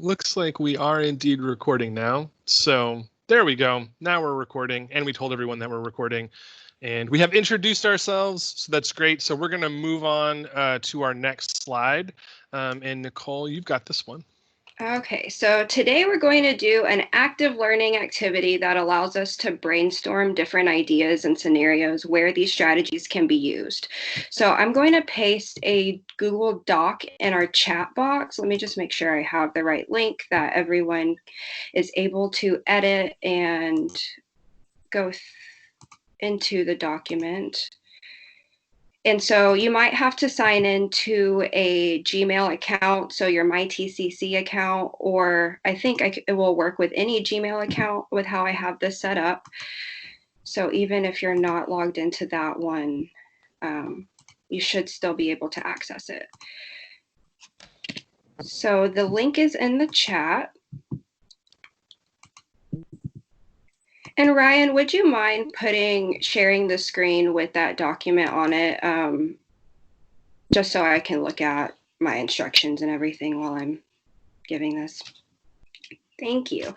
looks like we are indeed recording now. So there we go. Now we're recording, and we told everyone that we're recording. And we have introduced ourselves, so that's great. So we're going to move on to our next slide. And Nicole, you've got this one. Okay, so today we're going to do an active learning activity that allows us to brainstorm different ideas and scenarios where these strategies can be used. So I'm going to paste a Google Doc in our chat box. Let me just make sure I have the right link that everyone is able to edit and go into the document. And so you might have to sign into a Gmail account, so your MyTCC account, or I think it will work with any Gmail account with how I have this set up. So even if you're not logged into that one, you should still be able to access it. So the link is in the chat. And Ryan, would you mind sharing the screen with that document on it, just so I can look at my instructions and everything while I'm giving this? Thank you.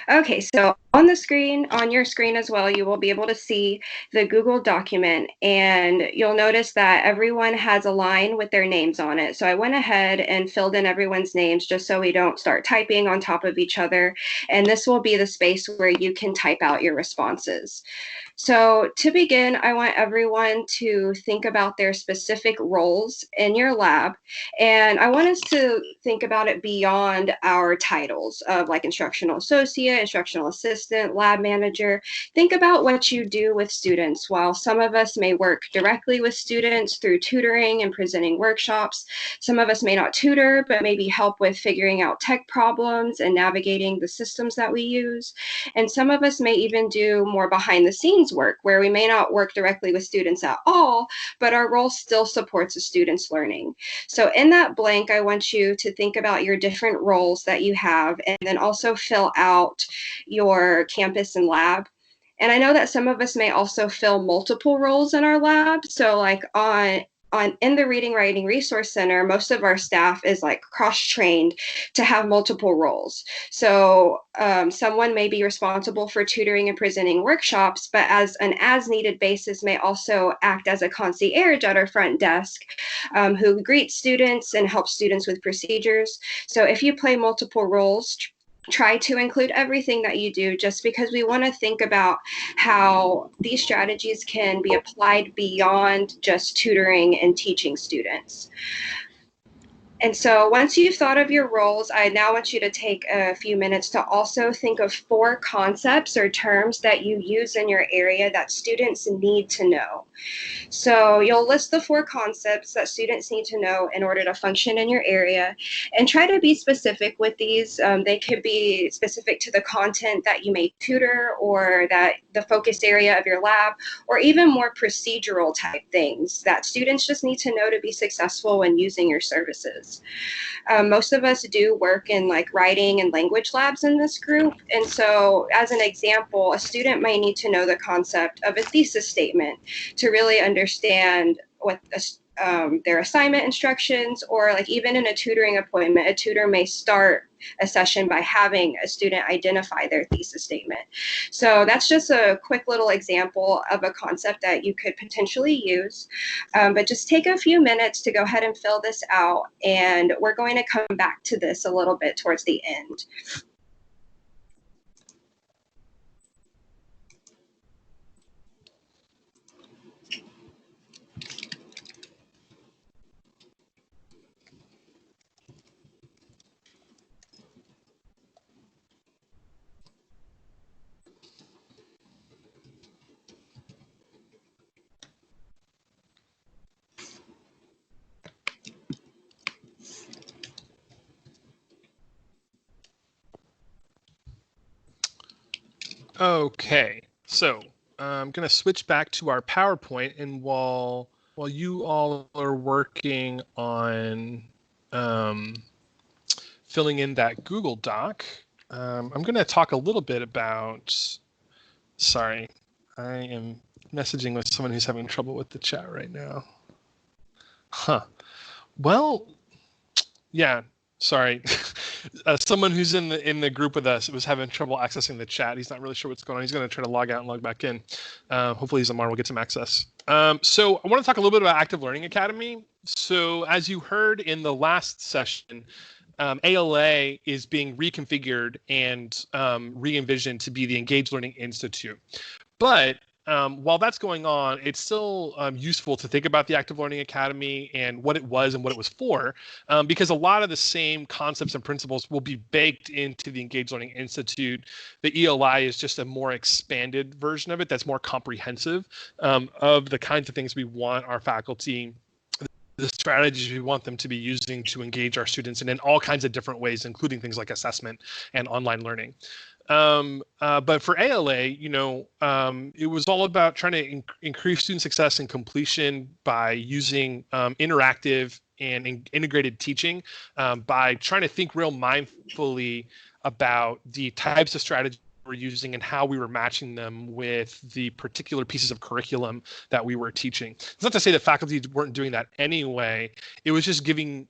Okay, so on the screen, on your screen as well, you will be able to see the Google document, and you'll notice that everyone has a line with their names on it. So I went ahead and filled in everyone's names just so we don't start typing on top of each other. And this will be the space where you can type out your responses. So to begin, I want everyone to think about their specific roles in your lab. And I want us to think about it beyond our titles of like instructional associate, instructional assistant, lab manager. Think about what you do with students. While some of us may work directly with students through tutoring and presenting workshops, some of us may not tutor, but maybe help with figuring out tech problems and navigating the systems that we use. And some of us may even do more behind the scenes work where we may not work directly with students at all, but our role still supports a student's learning. So in that blank, I want you to think about your different roles that you have, and then also fill out your campus and lab. And I know that some of us may also fill multiple roles in our lab. So like in the Reading Writing Resource Center, most of our staff is like cross-trained to have multiple roles. So someone may be responsible for tutoring and presenting workshops, but as an as-needed basis may also act as a concierge at our front desk who greets students and helps students with procedures. So if you play multiple roles, try to include everything that you do, just because we want to think about how these strategies can be applied beyond just tutoring and teaching students. And so once you've thought of your roles, I now want you to take a few minutes to also think of 4 concepts or terms that you use in your area that students need to know. So you'll list the 4 concepts that students need to know in order to function in your area, and try to be specific with these. They could be specific to the content that you may tutor, or that the focus area of your lab, or even more procedural type things that students just need to know to be successful when using your services. Most of us do work in like writing and language labs in this group. And so as an example, a student might need to know the concept of a thesis statement to really understand what their assignment instructions, or like even in a tutoring appointment, a tutor may start a session by having a student identify their thesis statement. So that's just a quick little example of a concept that you could potentially use. But just take a few minutes to go ahead and fill this out, and we're going to come back to this a little bit towards the end. Okay, so I'm going to switch back to our PowerPoint, and while you all are working on filling in that Google Doc, I'm going to talk a little bit about, sorry, I am messaging with someone who's having trouble with the chat right now. Well, yeah, sorry. Someone who's in the group with us was having trouble accessing the chat. He's not really sure what's going on. He's going to try to log out and log back in. Hopefully, Zamar will get some access. So I want to talk a little bit about Active Learning Academy. So as you heard in the last session, ALA is being reconfigured and re-envisioned to be the Engaged Learning Institute. But while that's going on, it's still useful to think about the Active Learning Academy and what it was and what it was for, because a lot of the same concepts and principles will be baked into the Engaged Learning Institute. The ELI is just a more expanded version of it that's more comprehensive of the kinds of things we want our faculty, the strategies we want them to be using to engage our students in all kinds of different ways, including things like assessment and online learning. But for ALA, it was all about trying to increase student success and completion by using interactive and integrated teaching, by trying to think real mindfully about the types of strategies we're using and how we were matching them with the particular pieces of curriculum that we were teaching. It's not to say that faculty weren't doing that anyway. It was just giving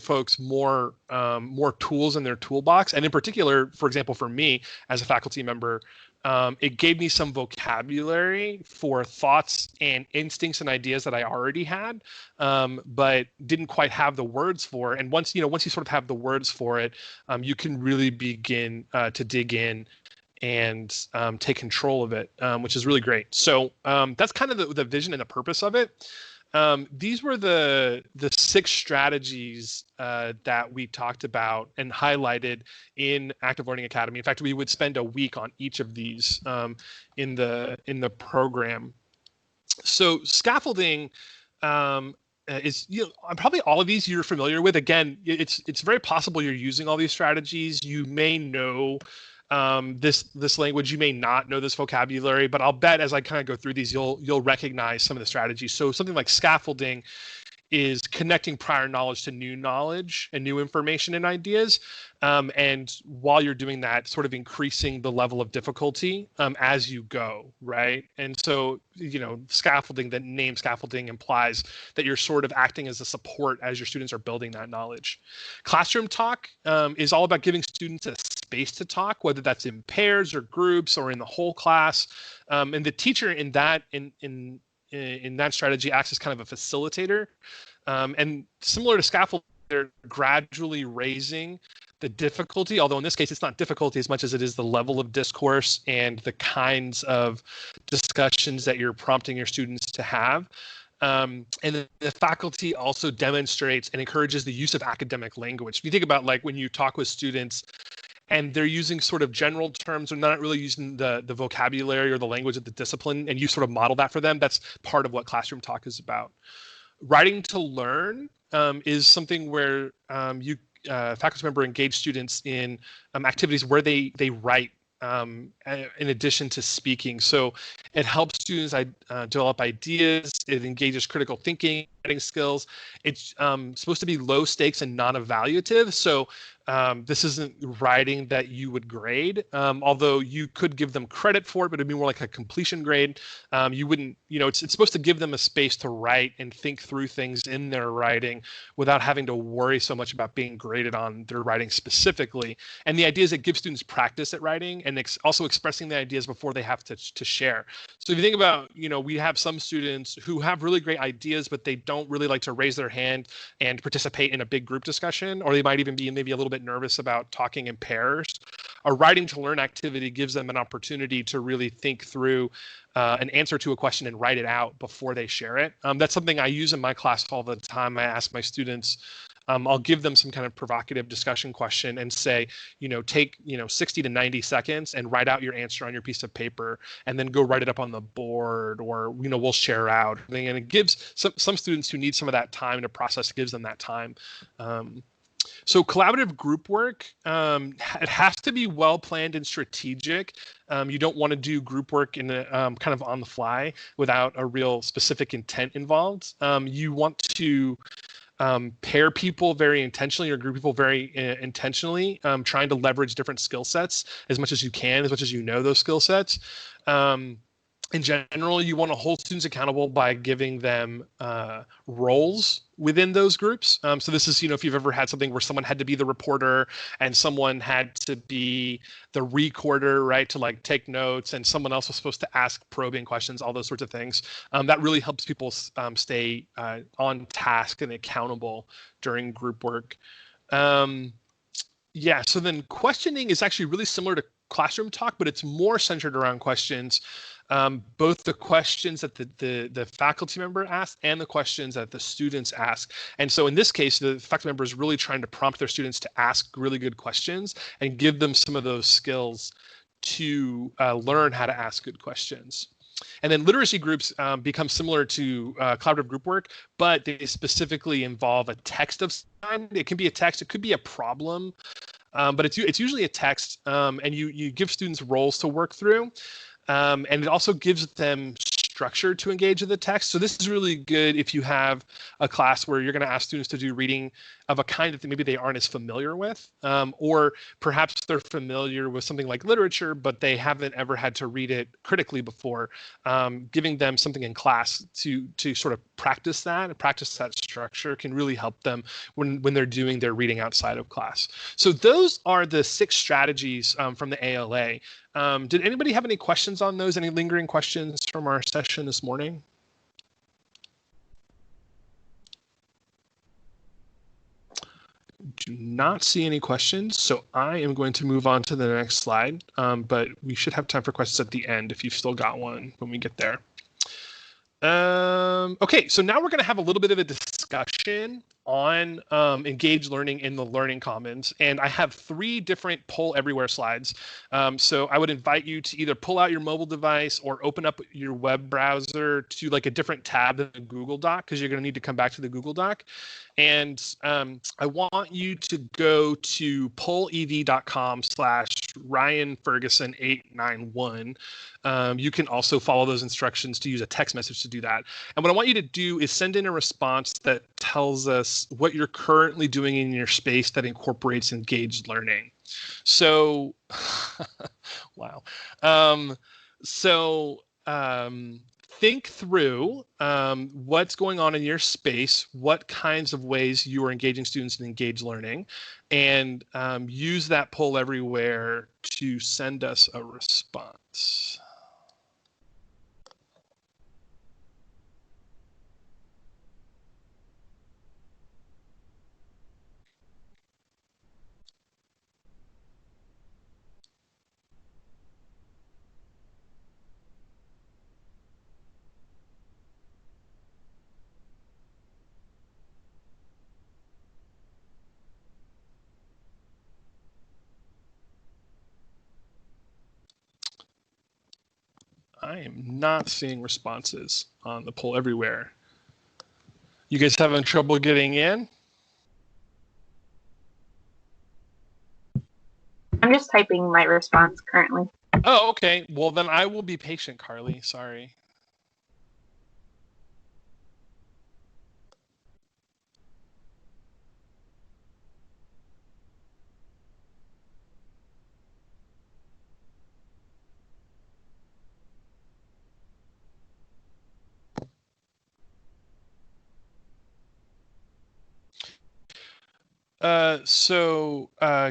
folks more tools in their toolbox. And in particular, for example, for me as a faculty member, it gave me some vocabulary for thoughts and instincts and ideas that I already had, but didn't quite have the words for. And once you sort of have the words for it, you can really begin to dig in and take control of it, which is really great. So that's kind of the vision and the purpose of it. These were the 6 strategies that we talked about and highlighted in Active Learning Academy. In fact, we would spend a week on each of these in the program. So scaffolding is, probably all of these you're familiar with. Again, it's very possible you're using all these strategies. You may know this language, you may not know this vocabulary, but I'll bet as I kind of go through these, you'll recognize some of the strategies. So something like scaffolding is connecting prior knowledge to new knowledge and new information and ideas. And while you're doing that, sort of increasing the level of difficulty as you go, right? And so, scaffolding, the name scaffolding implies that you're sort of acting as a support as your students are building that knowledge. Classroom talk is all about giving students a space to talk, whether that's in pairs or groups or in the whole class. And the teacher in that strategy acts as kind of a facilitator. And similar to scaffolding, they're gradually raising the difficulty, although in this case, it's not difficulty as much as it is the level of discourse and the kinds of discussions that you're prompting your students to have. And the faculty also demonstrates and encourages the use of academic language. If you think about when you talk with students and they're using sort of general terms or not really using the vocabulary or the language of the discipline, and you sort of model that for them, that's part of what classroom talk is about. Writing to learn is something where faculty member engage students in activities where they write in addition to speaking. So it helps students develop ideas. It engages critical thinking, writing skills. It's supposed to be low stakes and non-evaluative. So this isn't writing that you would grade, although you could give them credit for it, but it'd be more like a completion grade. You wouldn't, it's supposed to give them a space to write and think through things in their writing without having to worry so much about being graded on their writing specifically. And the idea is it gives students practice at writing and also expressing the ideas before they have to share. So if you think about, we have some students who have really great ideas, but they don't really like to raise their hand and participate in a big group discussion, or they might even be maybe a little bit nervous about talking in pairs. A writing to learn activity gives them an opportunity to really think through an answer to a question and write it out before they share it. That's something I use in my class all the time. I ask my students, I'll give them some kind of provocative discussion question and say, take 60 to 90 seconds and write out your answer on your piece of paper and then go write it up on the board, or we'll share out. And it gives some students who need some of that time to process, gives them that time. So collaborative group work, it has to be well planned and strategic. You don't want to do group work in a kind of on the fly without a real specific intent involved. You want to pair people very intentionally or group people very intentionally, trying to leverage different skill sets as much as you can, as much as you know those skill sets. in general, you want to hold students accountable by giving them roles within those groups. So this is, if you've ever had something where someone had to be the reporter and someone had to be the recorder, right, to like take notes, and someone else was supposed to ask probing questions, all those sorts of things. That really helps people stay on task and accountable during group work. Yeah, so then questioning is actually really similar to classroom talk, but it's more centered around questions, both the questions that the faculty member asks and the questions that the students ask. And so in this case, the faculty member is really trying to prompt their students to ask really good questions and give them some of those skills to learn how to ask good questions. And then literacy groups become similar to collaborative group work, but they specifically involve a text of some kind. It can be a text, it could be a problem, but it's usually a text, and you give students roles to work through, and it also gives them structure to engage in the text. So this is really good if you have a class where you're going to ask students to do reading of a kind that maybe they aren't as familiar with, or perhaps they're familiar with something like literature, but they haven't ever had to read it critically before. Giving them something in class to sort of practice that and practice that structure can really help them when they're doing their reading outside of class. So those are the 6 strategies from the ALA. Did anybody have any questions on those? Any lingering questions from our session this morning? Do not see any questions, so I am going to move on to the next slide, but we should have time for questions at the end if you've still got one when we get there. Okay, so now we're going to have a little bit of a discussion on engaged learning in the Learning Commons, and I have 3 different poll everywhere slides. So I would invite you to either pull out your mobile device or open up your web browser to like a different tab than the Google Doc, because you're going to need to come back to the Google Doc. And I want you to go to pollev.com/RyanFerguson891. You can also follow those instructions to use a text message to do that. And what I want you to do is send in a response that tells us what you're currently doing in your space that incorporates engaged learning. So, wow. Think through what's going on in your space, what kinds of ways you are engaging students in engaged learning, and use that poll everywhere to send us a response. I am not seeing responses on the poll everywhere. You guys having trouble getting in? I'm just typing my response currently. Oh, okay. Well, then I will be patient, Carly. Sorry.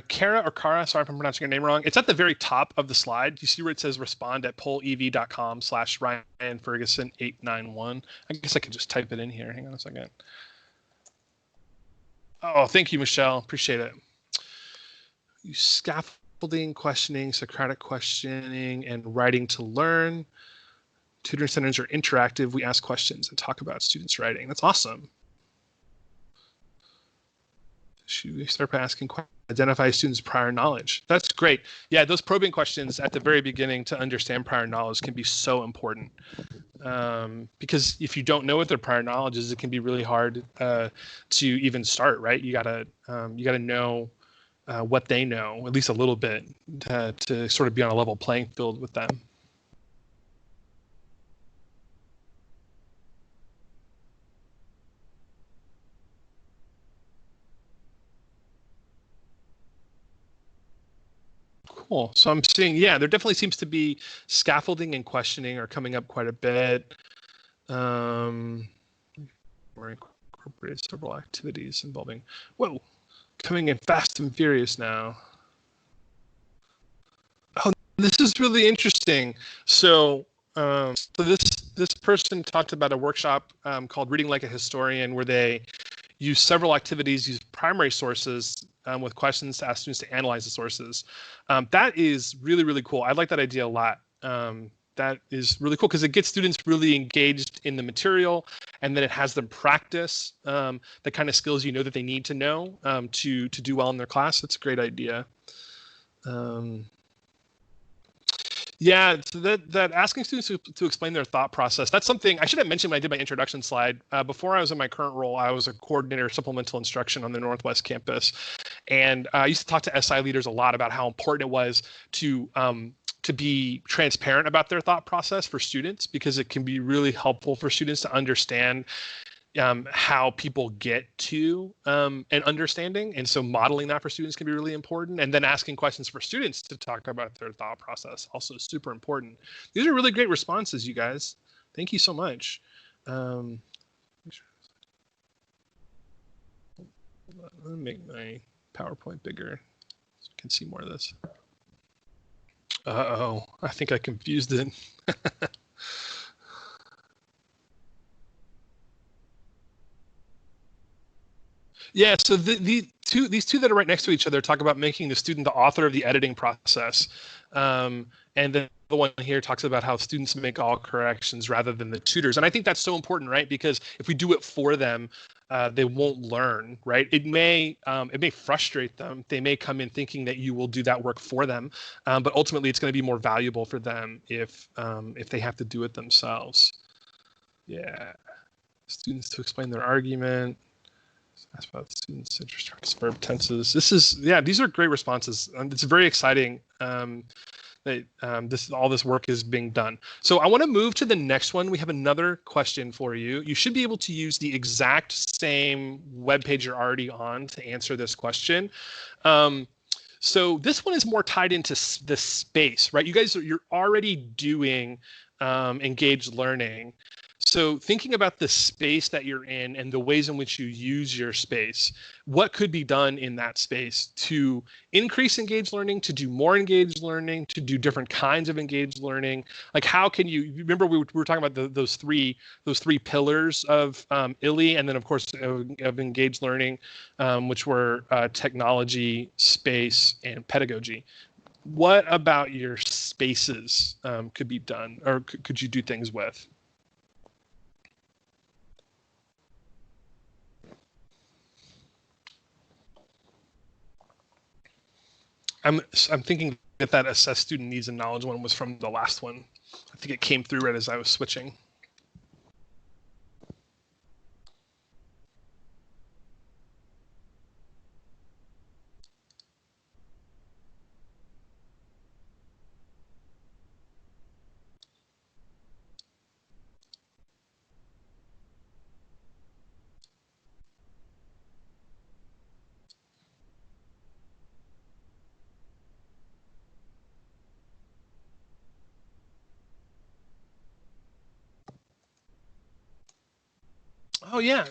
Kara or Kara, sorry if I'm pronouncing your name wrong. It's at the very top of the slide. You see where it says respond at pollev.com/RyanFerguson891. I guess I could just type it in here. Hang on a second. Oh, thank you, Michelle. Appreciate it. You scaffolding, questioning, Socratic questioning, and writing to learn. Tutoring centers are interactive. We ask questions and talk about students' writing. That's awesome. Should we start by asking, identify students' prior knowledge? That's great. Yeah, those probing questions at the very beginning to understand prior knowledge can be so important. Because if you don't know what their prior knowledge is, it can be really hard to even start, right? You gotta know what they know, at least a little bit, to sort of be on a level playing field with them. Cool. So I'm seeing, yeah, there definitely seems to be scaffolding and questioning are coming up quite a bit. We're incorporated several activities involving, whoa, coming in fast and furious now. Oh, this is really interesting. So, this person talked about a workshop called Reading Like a Historian, where they use several activities, use primary sources with questions to ask students to analyze the sources. That is really, really cool. I like that idea a lot. That is really cool because it gets students really engaged in the material, and then it has them practice the kind of skills you know that they need to know to do well in their class. That's a great idea. Yeah, so that asking students to explain their thought process, that's something I should have mentioned when I did my introduction slide. Before I was in my current role, I was a coordinator of supplemental instruction on the Northwest campus. And I used to talk to SI leaders a lot about how important it was to be transparent about their thought process for students, because it can be really helpful for students to understand how people get to an understanding. And so modeling that for students can be really important. And then asking questions for students to talk about their thought process, also super important. These are really great responses, you guys. Thank you so much. Let me make my PowerPoint bigger so you can see more of this. Uh-oh, I think I confused it. Yeah, so these two that are right next to each other talk about making the student the author of the editing process. And then the one here talks about how students make all corrections rather than the tutors. And I think that's so important, right? Because if we do it for them, they won't learn, right? It may frustrate them. They may come in thinking that you will do that work for them, but ultimately it's going to be more valuable for them if they have to do it themselves. Yeah, students to explain their argument. Ask about students' interest tracks, verb tenses. These are great responses. It's very exciting that all this work is being done. So I want to move to the next one. We have another question for you. You should be able to use the exact same webpage you're already on to answer this question. So this one is more tied into the space, right? You guys, you're already doing engaged learning. So thinking about the space that you're in and the ways in which you use your space, what could be done in that space to increase engaged learning, to do more engaged learning, to do different kinds of engaged learning? Like, how can you remember we were talking about those three pillars of ILI, and then of course of engaged learning, which were technology, space, and pedagogy. What about your spaces could be done, or could you do things with? I'm thinking that assess student needs and knowledge one was from the last one. I think it came through right as I was switching. Oh yeah,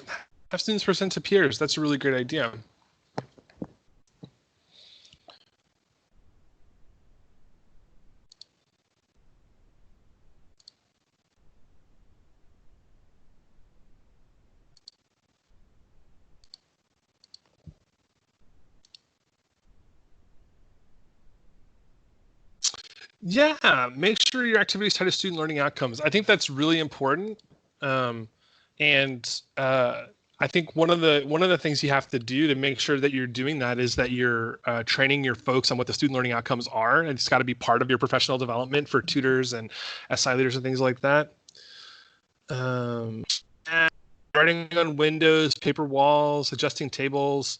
have students present to peers. That's a really great idea. Yeah, make sure your activities tie to student learning outcomes. I think that's really important. I think one of the things you have to do to make sure that you're doing that is that you're training your folks on what the student learning outcomes are, and it's got to be part of your professional development for tutors and SI leaders and things like that. Writing on windows, paper walls, adjusting tables,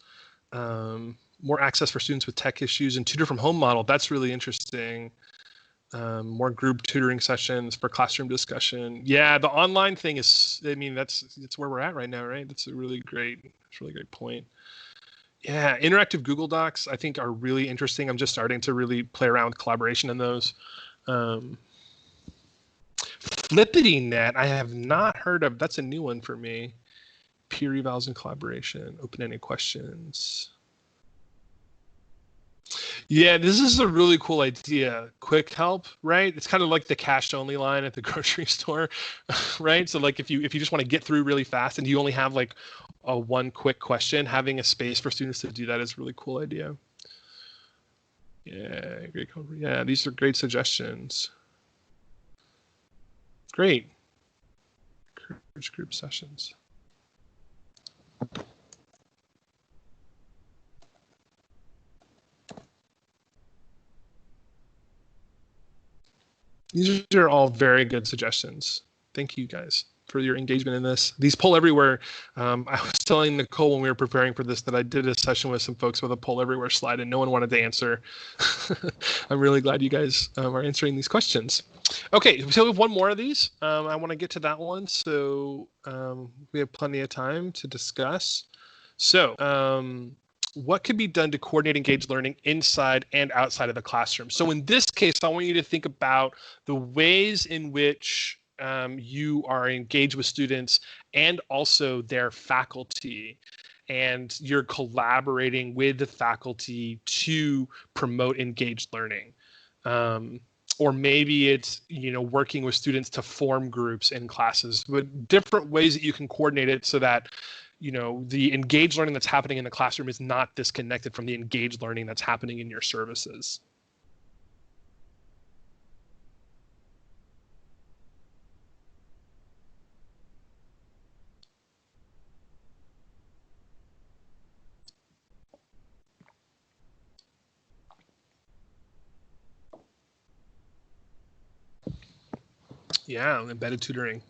more access for students with tech issues, and tutor from home model. That's really interesting. More group tutoring sessions for classroom discussion. Yeah, the online thing is, I mean, it's where we're at right now, right? That's a really great point. Yeah, interactive Google Docs I think are really interesting. I'm just starting to really play around with collaboration in those. FlippityNet I have not heard of. That's a new one for me. Peer evals and collaboration, open-ended questions. Yeah, this is a really cool idea. Quick help, right? It's kind of like the cash only line at the grocery store, right? So like if you just want to get through really fast and you only have like a one quick question, having a space for students to do that is a really cool idea. Yeah, great. Yeah, these are great suggestions. Great. Encourage group sessions. These are all very good suggestions. Thank you guys for your engagement in this. These poll everywhere. I was telling Nicole when we were preparing for this that I did a session with some folks with a poll everywhere slide and no one wanted to answer. I'm really glad you guys are answering these questions. Okay, so we have one more of these. I want to get to that one, so we have plenty of time to discuss. So what could be done to coordinate engaged learning inside and outside of the classroom? So in this case, I want you to think about the ways in which you are engaged with students and also their faculty, and you're collaborating with the faculty to promote engaged learning. Or maybe it's, working with students to form groups in classes, but different ways that you can coordinate it so that the engaged learning that's happening in the classroom is not disconnected from the engaged learning that's happening in your services. Yeah, embedded tutoring.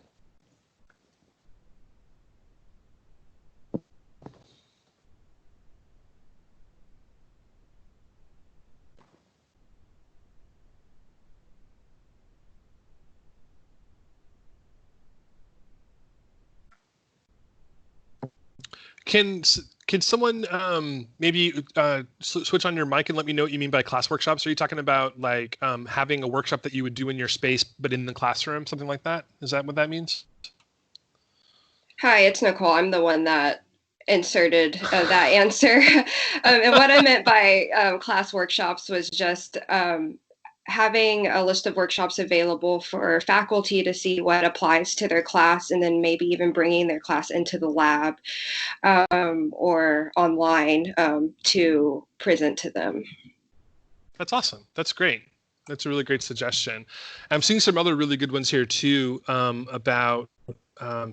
Can someone maybe switch on your mic and let me know what you mean by class workshops? Are you talking about like having a workshop that you would do in your space but in the classroom, something like that? Is that what that means? Hi, it's Nicole. I'm the one that inserted that answer. And what I meant by class workshops was just having a list of workshops available for faculty to see what applies to their class, and then maybe even bringing their class into the lab or online to present to them. That's awesome. That's great. That's a really great suggestion. I'm seeing some other really good ones here too about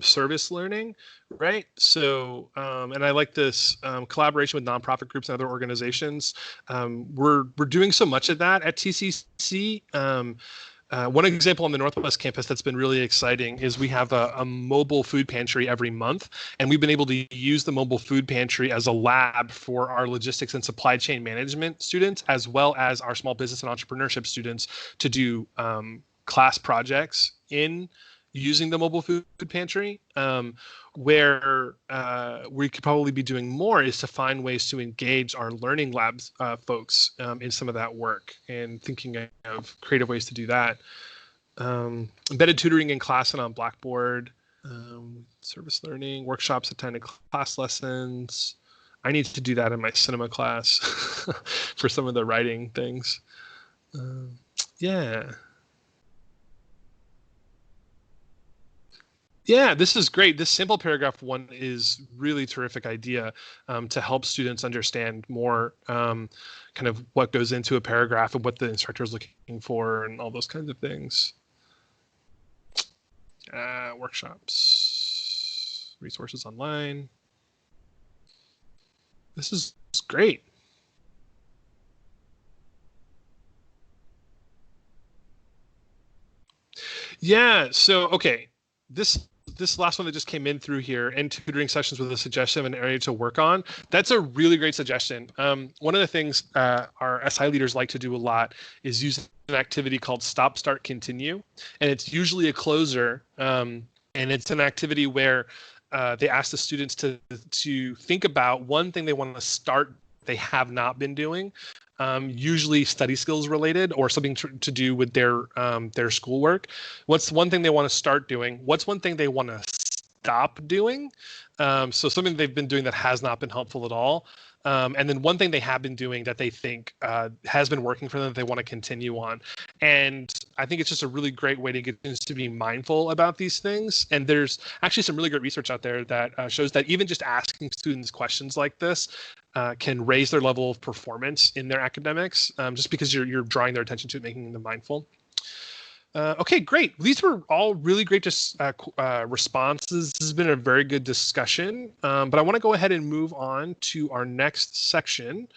service learning, right? So, and I like this collaboration with nonprofit groups and other organizations. We're doing so much of that at TCC. One example on the Northwest campus that's been really exciting is we have a mobile food pantry every month, and we've been able to use the mobile food pantry as a lab for our logistics and supply chain management students, as well as our small business and entrepreneurship students to do class projects in using the mobile food pantry. Where we could probably be doing more is to find ways to engage our learning labs folks in some of that work, and thinking of creative ways to do that. Embedded tutoring in class and on Blackboard, service learning, workshops, attending class lessons. I need to do that in my cinema class for some of the writing things. Yeah. Yeah, this is great. This sample paragraph one is really terrific idea to help students understand more kind of what goes into a paragraph and what the instructor is looking for and all those kinds of things. Workshops, resources online. This is great. Yeah, so, okay. This last one that just came in through here, and tutoring sessions with a suggestion of an area to work on. That's a really great suggestion. One of the things our SI leaders like to do a lot is use an activity called Stop, Start, Continue. And it's usually a closer. And it's an activity where they asked the students to think about one thing they want to start they have not been doing, usually study skills related or something to do with their schoolwork. What's one thing they want to start doing? What's one thing they want to stop doing? So something they've been doing that has not been helpful at all. And then one thing they have been doing that they think has been working for them that they want to continue on. And I think it's just a really great way to get students to be mindful about these things. And there's actually some really great research out there that shows that even just asking students questions like this can raise their level of performance in their academics, just because you're drawing their attention to it, making them mindful. Okay, great. These were all really great responses. This has been a very good discussion, but I want to go ahead and move on to our next section,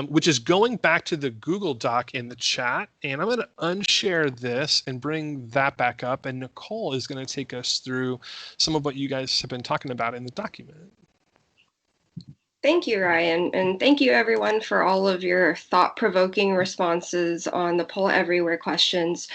which is going back to the Google Doc in the chat. And I'm going to unshare this and bring that back up. And Nicole is going to take us through some of what you guys have been talking about in the document. Thank you, Ryan, and thank you everyone for all of your thought-provoking responses on the Poll Everywhere questions.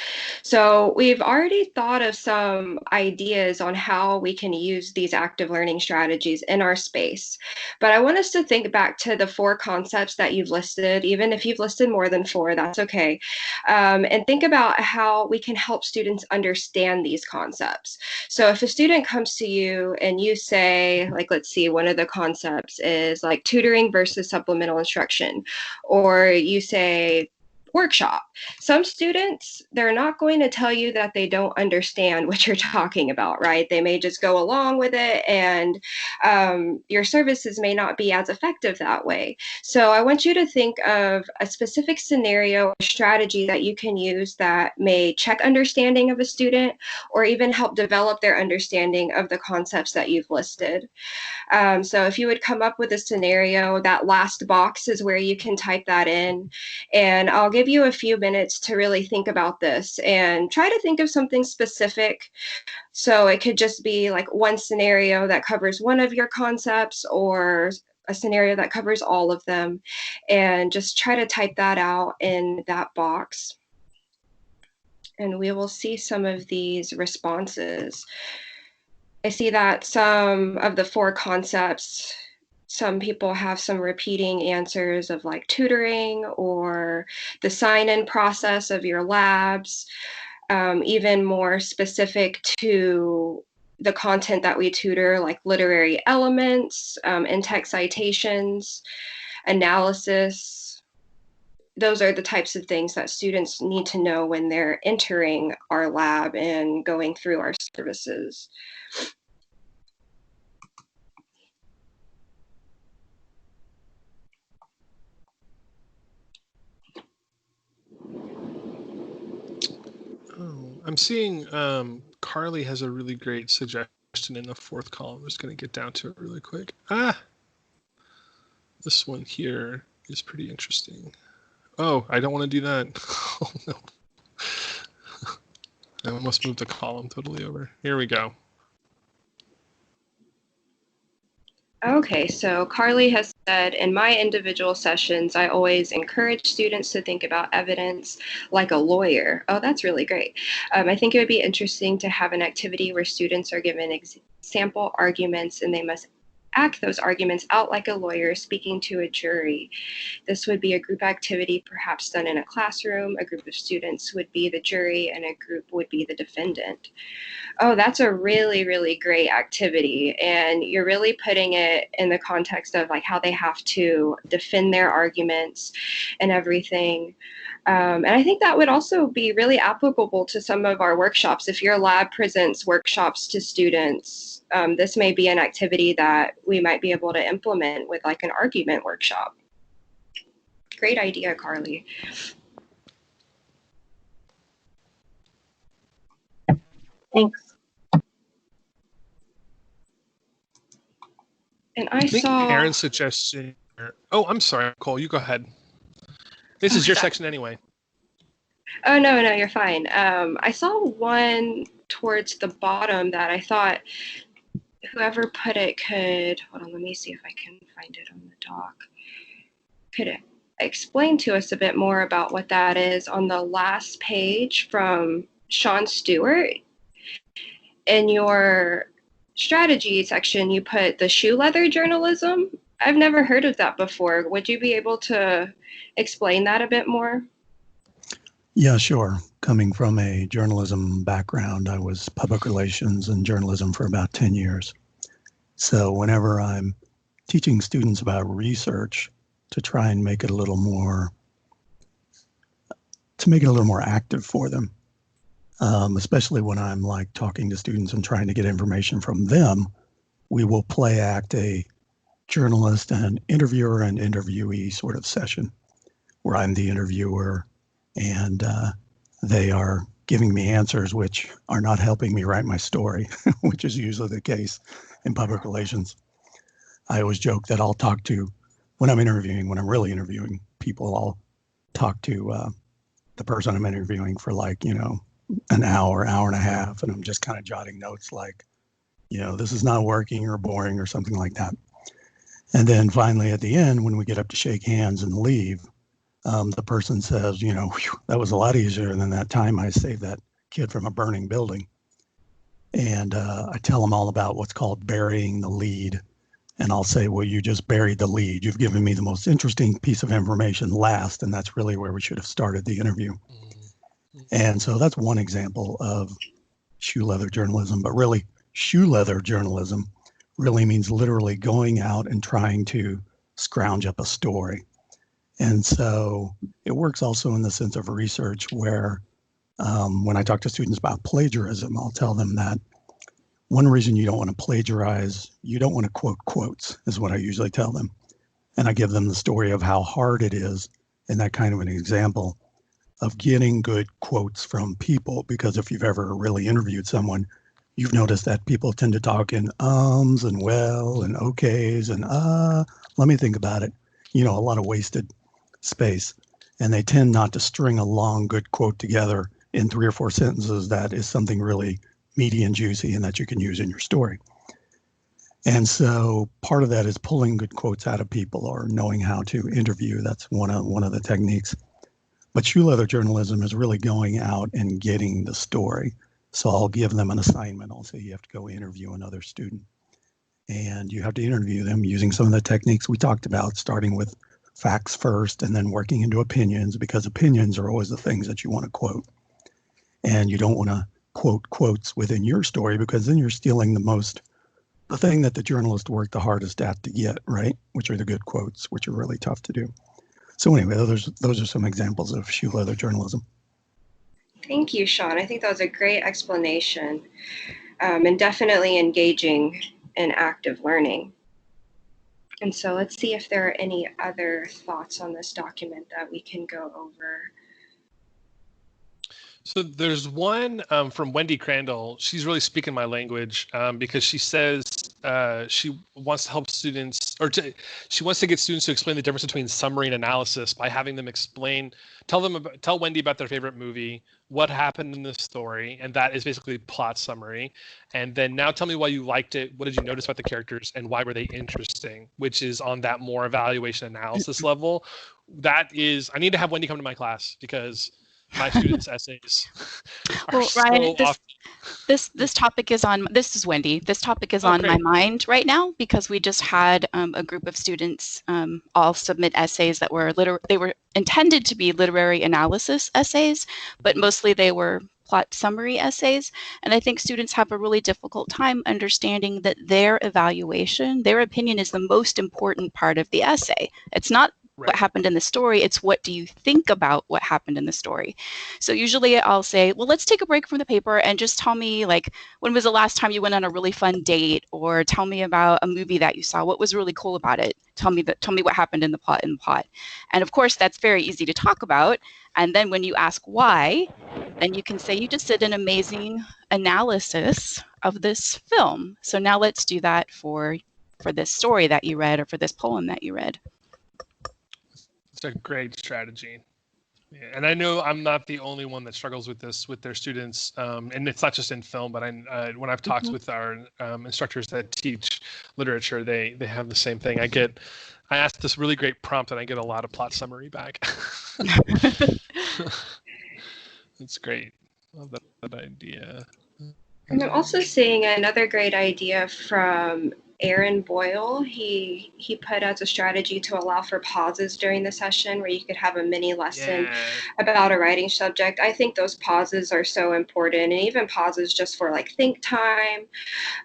So we've already thought of some ideas on how we can use these active learning strategies in our space, but I want us to think back to the 4 concepts that you've listed. Even if you've listed more than 4, that's okay, and think about how we can help students understand these concepts. So if a student comes to you and you say, like, let's see, one of the concepts is like tutoring versus supplemental instruction, or you say workshop. Some students, they're not going to tell you that they don't understand what you're talking about, right? They may just go along with it, and your services may not be as effective that way. So I want you to think of a specific scenario or strategy that you can use that may check understanding of a student or even help develop their understanding of the concepts that you've listed. So if you would come up with a scenario, that last box is where you can type that in. And I'll give you a few minutes to really think about this and try to think of something specific. So it could just be like one scenario that covers one of your concepts or a scenario that covers all of them. And just try to type that out in that box. And we will see some of these responses. I see that some of the 4 concepts, some people have some repeating answers of like tutoring or the sign-in process of your labs, even more specific to the content that we tutor, like literary elements, in-text citations, analysis. Those are the types of things that students need to know when they're entering our lab and going through our services. Oh, I'm seeing Carly has a really great suggestion in the 4th column. I'm just going to get down to it really quick. This one here is pretty interesting. Oh, I don't want to do that. Oh, no. I almost moved the column totally over. Here we go. Okay, so Carly has said, in my individual sessions, I always encourage students to think about evidence like a lawyer. Oh, that's really great. I think it would be interesting to have an activity where students are given sample arguments and they must act those arguments out like a lawyer speaking to a jury. This would be a group activity perhaps done in a classroom. A group of students would be the jury and a group would be the defendant. Oh, that's a really, really great activity. And you're really putting it in the context of like how they have to defend their arguments and everything. And I think that would also be really applicable to some of our workshops. If your lab presents workshops to students, this may be an activity that we might be able to implement with like an argument workshop. Great idea, Carly. Thanks. And I think saw Aaron's suggestion. Oh, I'm sorry, Cole. You go ahead. This is your section anyway. Oh, no, you're fine. I saw one towards the bottom that I thought whoever put it could, hold on, let me see if I can find it on the doc, could explain to us a bit more about what that is on the last page from Sean Stewart. In your strategy section, you put the shoe leather journalism. I've never heard of that before. Would you be able to explain that a bit more? Yeah, sure. Coming from a journalism background, I was public relations and journalism for about 10 years. So whenever I'm teaching students about research to try and make it a little more active for them, especially when I'm like talking to students and trying to get information from them, we will play act a journalist and interviewer and interviewee sort of session where I'm the interviewer and they are giving me answers which are not helping me write my story, which is usually the case in public relations. I always joke that I'll talk to, when I'm really interviewing people, I'll talk to the person I'm interviewing for like, an hour and a half, and I'm just kind of jotting notes like, this is not working or boring or something like that. And then finally at the end, when we get up to shake hands and leave, the person says, "Whew, that was a lot easier than that time I saved that kid from a burning building." And I tell them all about what's called burying the lead. And I'll say, well, you just buried the lead. You've given me the most interesting piece of information last, and that's really where we should have started the interview. And so that's one example of shoe leather journalism, but really shoe leather journalism really means literally going out and trying to scrounge up a story. And so it works also in the sense of research where when I talk to students about plagiarism, I'll tell them that one reason you don't want to plagiarize, you don't want to quote quotes, is what I usually tell them. And I give them the story of how hard it is in that kind of an example of getting good quotes from people, because if you've ever really interviewed someone, you've noticed that people tend to talk in ums and well and okays and let me think about it. A lot of wasted space. And they tend not to string a long, good quote together in 3 or 4 sentences that is something really meaty and juicy and that you can use in your story. And so part of that is pulling good quotes out of people or knowing how to interview. That's one of the techniques. But shoe leather journalism is really going out and getting the story. So I'll give them an assignment. I'll say you have to go interview another student. And you have to interview them using some of the techniques we talked about, starting with facts first and then working into opinions, because opinions are always the things that you want to quote. And you don't want to quote quotes within your story, because then you're stealing the thing that the journalist worked the hardest at to get, right? Which are the good quotes, which are really tough to do. So anyway, those are some examples of shoe leather journalism. Thank you, Sean. I think that was a great explanation and definitely engaging in active learning. And so let's see if there are any other thoughts on this document that we can go over. So there's one from Wendy Crandall. She's really speaking my language because she says she wants to help students, she wants to get students to explain the difference between summary and analysis by having them tell Wendy about their favorite movie, what happened in the story, and that is basically plot summary. And then now tell me why you liked it. What did you notice about the characters, and why were they interesting? Which is on that more evaluation analysis level. That is, I need to have Wendy come to my class because my students' essays are Ryan, so often. This topic is on. This is Wendy. This topic is on my mind right now because we just had a group of students all submit essays that were they were intended to be literary analysis essays, but mostly they were plot summary essays. And I think students have a really difficult time understanding that their evaluation, their opinion, is the most important part of the essay. It's not what happened in the story, it's what do you think about what happened in the story. So usually I'll say, well, let's take a break from the paper and just tell me, like, when was the last time you went on a really fun date, or tell me about a movie that you saw, what was really cool about it, tell me what happened in the plot. And of course that's very easy to talk about, and then when you ask why, then you can say you just did an amazing analysis of this film, so now let's do that for this story that you read or for this poem that you read. It's a great strategy. Yeah, and I know I'm not the only one that struggles with this with their students, and it's not just in film, but when I've talked with our instructors that teach literature, they have the same thing. I asked this really great prompt, and I get a lot of plot summary back. That's great. Love that idea. And I'm also seeing another great idea from Aaron Boyle. He put as a strategy to allow for pauses during the session where you could have a mini lesson about a writing subject. I think those pauses are so important, and even pauses just for like think time.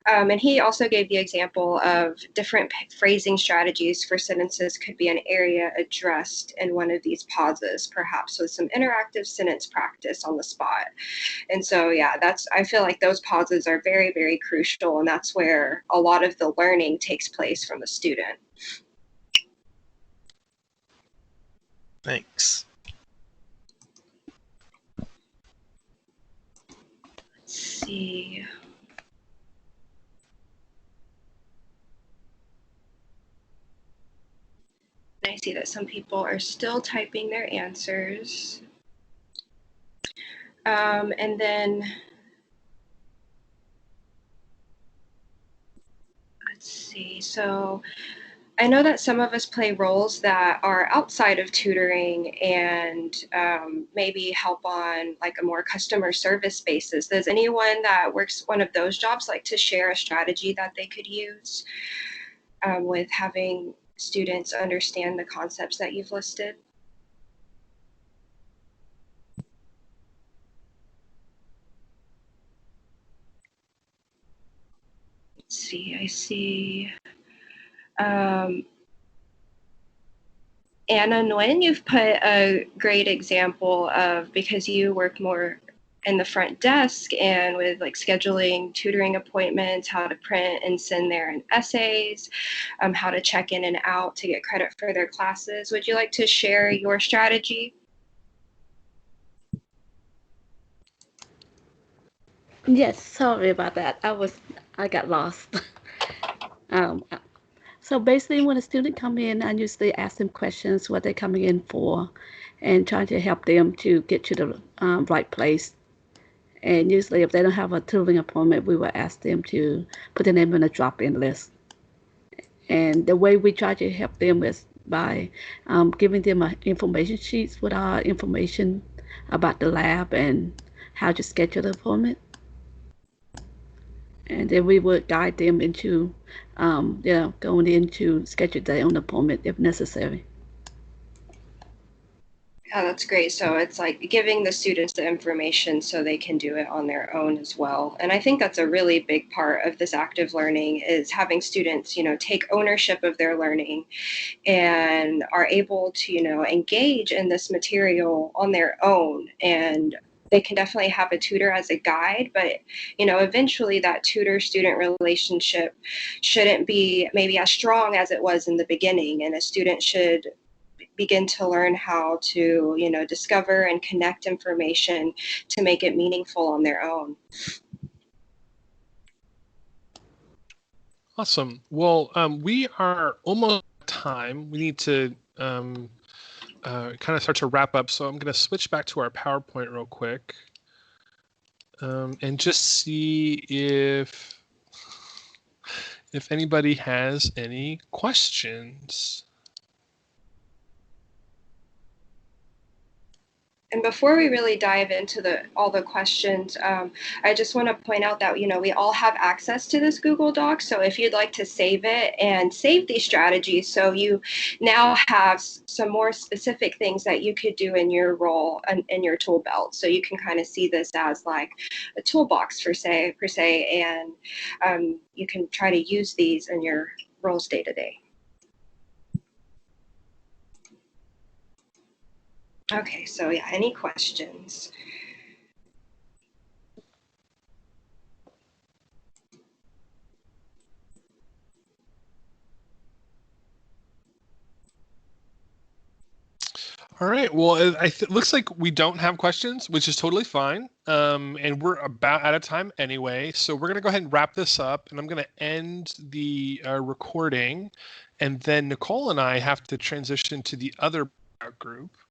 And he also gave the example of different phrasing strategies for sentences could be an area addressed in one of these pauses, perhaps with some interactive sentence practice on the spot. And so, yeah, I feel like those pauses are very, very crucial. And that's where a lot of the learning takes place from the student. Thanks. Let's see. I see that some people are still typing their answers. And then let's see. So I know that some of us play roles that are outside of tutoring and maybe help on like a more customer service basis. Does anyone that works one of those jobs like to share a strategy that they could use with having students understand the concepts that you've listed? Let's see, I see. Anna Nguyen, you've put a great example of, because you work more in the front desk and with like scheduling tutoring appointments, how to print and send their essays, how to check in and out to get credit for their classes. Would you like to share your strategy? Yes, sorry about that. I got lost. um, so basically, when a student come in, I usually ask them questions, what they're coming in for, and trying to help them to get to the right place. And usually, if they don't have a tutoring appointment, we will ask them to put their name on a drop-in list. And the way we try to help them is by giving them information sheets with our information about the lab and how to schedule the appointment. And then we would guide them into, going into schedule their own appointment if necessary. Yeah, that's great. So it's like giving the students the information so they can do it on their own as well. And I think that's a really big part of this active learning is having students, take ownership of their learning and are able to, engage in this material on their own. And they can definitely have a tutor as a guide, but eventually that tutor-student relationship shouldn't be maybe as strong as it was in the beginning, and a student should begin to learn how to discover and connect information to make it meaningful on their own. Awesome. Well, we are almost out of time. We need to kind of start to wrap up. So I'm going to switch back to our PowerPoint real quick and just see if anybody has any questions. And before we really dive into all the questions, I just want to point out that, we all have access to this Google Doc. So if you'd like to save it and save these strategies, so you now have some more specific things that you could do in your role and in your tool belt. So you can kind of see this as like a toolbox per se, and you can try to use these in your roles day to day. Okay, so yeah, any questions? All right. Well, it looks like we don't have questions, which is totally fine. And we're about out of time anyway. So we're going to go ahead and wrap this up. And I'm going to end the recording. And then Nicole and I have to transition to the other group.